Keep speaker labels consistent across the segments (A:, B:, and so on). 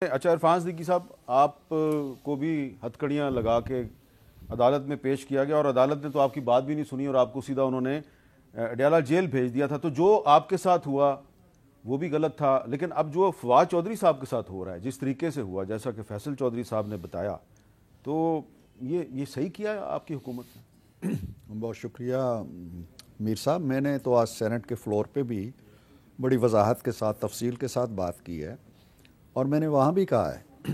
A: اچھا عرفان صدیقی صاحب، آپ کو بھی ہتھکڑیاں لگا کے عدالت میں پیش کیا گیا اور عدالت نے تو آپ کی بات بھی نہیں سنی اور آپ کو سیدھا انہوں نے اڈیالہ جیل بھیج دیا تھا. تو جو آپ کے ساتھ ہوا وہ بھی غلط تھا، لیکن اب جو فواد چودھری صاحب کے ساتھ ہو رہا ہے جس طریقے سے ہوا، جیسا کہ فیصل چودھری صاحب نے بتایا، تو یہ صحیح کیا ہے آپ کی حکومت نے؟
B: بہت شکریہ میر صاحب. میں نے تو آج سینٹ کے فلور پہ بھی بڑی وضاحت کے ساتھ تفصیل کے ساتھ بات کی ہے، اور میں نے وہاں بھی کہا ہے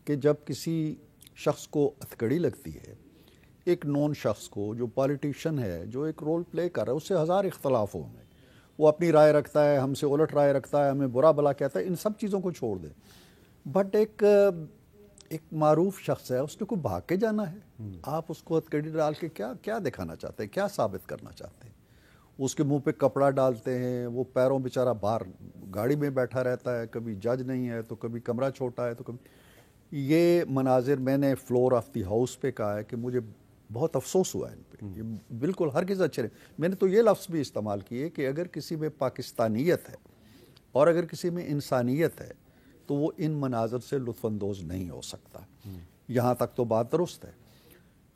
B: کہ جب کسی شخص کو ہتھکڑی لگتی ہے، ایک نون شخص کو جو پالیٹیشین ہے، جو ایک رول پلے کر رہا ہے، اس سے ہزار اختلاف ہوں گے، وہ اپنی رائے رکھتا ہے، ہم سے الٹ رائے رکھتا ہے، ہمیں برا بلا کہتا ہے، ان سب چیزوں کو چھوڑ دیں. بٹ ایک معروف شخص ہے، اس نے کو بھاگ کے جانا ہے. آپ اس کو ہتھکڑی ڈال کے کیا دکھانا چاہتے ہیں، کیا ثابت کرنا چاہتے ہیں؟ اس کے منہ پہ کپڑا ڈالتے ہیں، وہ پیروں بیچارہ باہر گاڑی میں بیٹھا رہتا ہے، کبھی جج نہیں ہے تو کبھی کمرہ چھوٹا ہے تو کبھی. یہ مناظر میں نے فلور آف دی ہاؤس پہ کہا ہے کہ مجھے بہت افسوس ہوا ہے ان پہ. یہ بالکل ہرگز اچھے نہیں. میں نے تو یہ لفظ بھی استعمال کیے کہ اگر کسی میں پاکستانیت ہے اور اگر کسی میں انسانیت ہے تو وہ ان مناظر سے لطف اندوز نہیں ہو سکتا. یہاں تک تو بات درست ہے.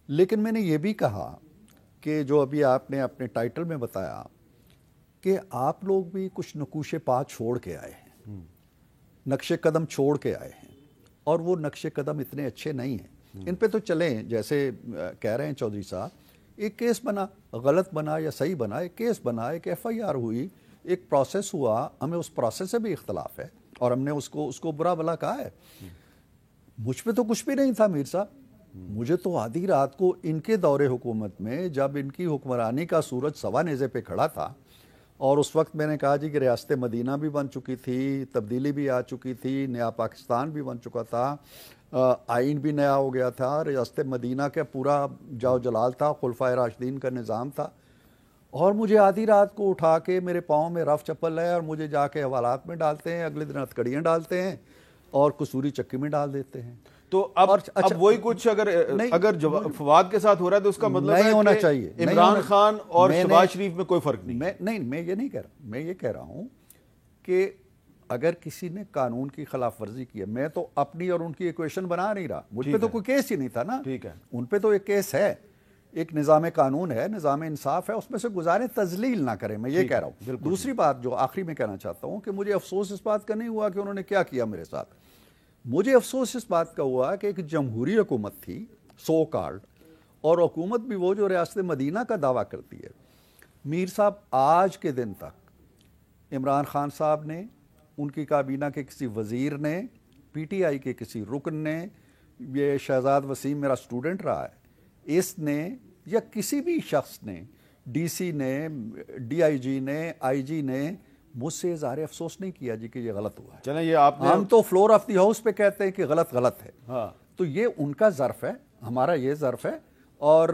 B: لیکن میں نے یہ بھی کہا کہ جو ابھی آپ نے اپنے ٹائٹل میں بتایا کہ آپ لوگ بھی کچھ نقوش پا چھوڑ کے آئے ہیں، نقش قدم چھوڑ کے آئے ہیں، اور وہ نقش قدم اتنے اچھے نہیں ہیں. ان پہ تو چلیں، جیسے کہہ رہے ہیں چودھری صاحب، ایک کیس بنا، غلط بنا یا صحیح بنا، ایک کیس بنا، ایک ایف آئی آر ہوئی، ایک پروسیس ہوا، ہمیں اس پروسیس سے بھی اختلاف ہے اور ہم نے اس کو برا بلا کہا ہے. مجھ پہ تو کچھ بھی نہیں تھا میر صاحب. مجھے تو آدھی رات کو ان کے دور حکومت میں جب ان کی حکمرانی کا سورج سوا نیزے پہ کھڑا تھا، اور اس وقت میں نے کہا جی کہ ریاست مدینہ بھی بن چکی تھی، تبدیلی بھی آ چکی تھی، نیا پاکستان بھی بن چکا تھا، آئین بھی نیا ہو گیا تھا، ریاست مدینہ کا پورا جاؤ جلال تھا، خلفائے راشدین کا نظام تھا، اور مجھے آدھی رات کو اٹھا کے میرے پاؤں میں رف چپل ہے اور مجھے جا کے حوالات میں ڈالتے ہیں، اگلے دن ہتھکڑیاں ڈالتے ہیں اور قصوری چکی میں ڈال دیتے ہیں.
A: تو اب وہی کچھ اگر فواد کے ساتھ ہو رہا ہے تو اس کا مطلب
B: نہیں ہونا
A: ہے کہ
B: چاہیے.
A: عمران خان اور شہباز شریف میں کوئی فرق نہیں.
B: میں یہ نہیں کہہ رہا. میں یہ کہہ رہا ہوں کہ اگر کسی نے قانون کی خلاف ورزی کی ہے، میں تو اپنی اور ان کی ایکویشن بنا نہیں رہا. مجھ پہ تو کوئی کیس ہی نہیں تھا نا.
A: ٹھیک ہے،
B: ان پہ تو ایک کیس ہے، ایک نظام قانون ہے، نظام انصاف ہے، اس میں سے گزاریں، تذلیل نہ کریں. میں یہ کہہ رہا ہوں. دوسری بات جو آخری میں کہنا چاہتا ہوں کہ مجھے افسوس اس بات کا نہیں ہوا کہ انہوں نے کیا کیا میرے ساتھ. مجھے افسوس اس بات کا ہوا کہ ایک جمہوری حکومت تھی، سو کارڈ، اور حکومت بھی وہ جو ریاست مدینہ کا دعویٰ کرتی ہے. میر صاحب، آج کے دن تک عمران خان صاحب نے، ان کی کابینہ کے کسی وزیر نے، پی ٹی آئی کے کسی رکن نے، یہ شہزاد وسیم میرا سٹوڈنٹ رہا ہے، اس نے یا کسی بھی شخص نے، ڈی سی نے، ڈی آئی جی نے، آئی جی نے مجھ سے اظہار افسوس نہیں کیا جی کہ یہ غلط ہوا ہے.
A: چلیں یہ آپ نے،
B: ہم تو فلور آف دی ہاؤس پہ کہتے ہیں کہ غلط ہے.
A: ہاں،
B: تو یہ ان کا ظرف ہے، ہمارا یہ ظرف ہے، اور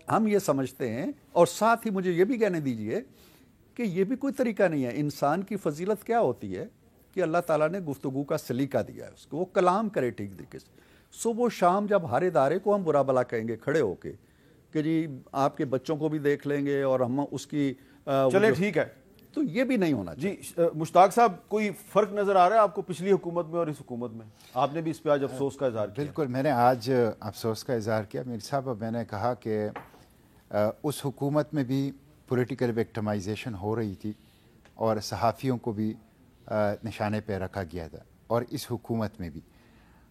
B: ہم یہ سمجھتے ہیں. اور ساتھ ہی مجھے یہ بھی کہنے دیجئے کہ یہ بھی کوئی طریقہ نہیں ہے. انسان کی فضیلت کیا ہوتی ہے کہ اللہ تعالیٰ نے گفتگو کا سلیقہ دیا ہے اس کو، وہ کلام کرے ٹھیک طریقے سے. صبح و شام جب ہر ادارے کو ہم برا بلا کہیں گے کھڑے ہو کے کہ جی آپ کے بچوں کو بھی دیکھ لیں گے اور ہم اس کی
A: چلیں ٹھیک ہے،
B: تو یہ بھی نہیں ہونا چاہیے.
A: جی مشتاق صاحب، کوئی فرق نظر آ رہا ہے آپ کو پچھلی حکومت میں اور اس حکومت میں؟ آپ نے بھی اس پہ آج افسوس کا اظہار کیا.
C: بالکل، میں نے آج افسوس کا اظہار کیا میر صاحب. میں نے کہا کہ اس حکومت میں بھی پولیٹیکل وکٹمائزیشن ہو رہی تھی اور صحافیوں کو بھی نشانے پہ رکھا گیا تھا، اور اس حکومت میں بھی.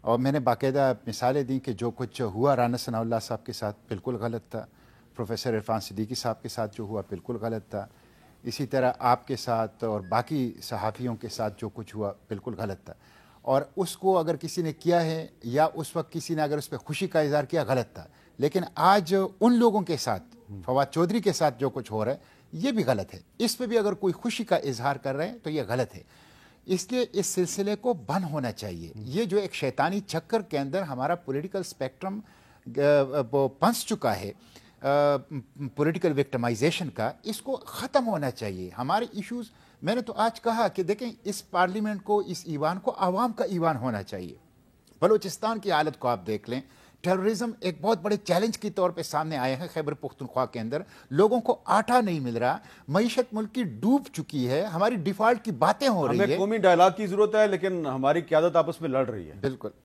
C: اور میں نے باقاعدہ مثالیں دیں کہ جو کچھ ہوا رانا ثناء اللہ صاحب کے ساتھ بالکل غلط تھا، پروفیسر عرفان صدیقی صاحب کے ساتھ جو ہوا بالکل غلط تھا، اسی طرح آپ کے ساتھ اور باقی صحافیوں کے ساتھ جو کچھ ہوا بالکل غلط تھا. اور اس کو اگر کسی نے کیا ہے یا اس وقت کسی نے اگر اس پہ خوشی کا اظہار کیا، غلط تھا. لیکن آج ان لوگوں کے ساتھ، فواد چودھری کے ساتھ جو کچھ ہو رہا ہے یہ بھی غلط ہے. اس پہ بھی اگر کوئی خوشی کا اظہار کر رہے ہیں تو یہ غلط ہے. اس لیے اس سلسلے کو بند ہونا چاہیے. یہ جو ایک شیطانی چکر کے اندر ہمارا پولیٹیکل اسپیکٹرم پنس چکا ہے پولیٹیکل وکٹمائزیشن کا، اس کو ختم ہونا چاہیے. ہمارے ایشوز، میں نے تو آج کہا کہ دیکھیں اس پارلیمنٹ کو، اس ایوان کو عوام کا ایوان ہونا چاہیے. بلوچستان کی حالت کو آپ دیکھ لیں ٹیررزم ایک بہت بڑے چیلنج کی طور پہ سامنے آئے ہیں خیبر پختونخوا کے اندر. لوگوں کو آٹا نہیں مل رہا, معیشت ملک کی ڈوب چکی ہے, ہماری ڈیفالٹ کی باتیں ہو رہی
A: ہمیں
C: ہے.
A: قومی ڈائلاگ کی ضرورت ہے, لیکن ہماری قیادت آپس میں لڑ رہی ہے.
C: بالکل.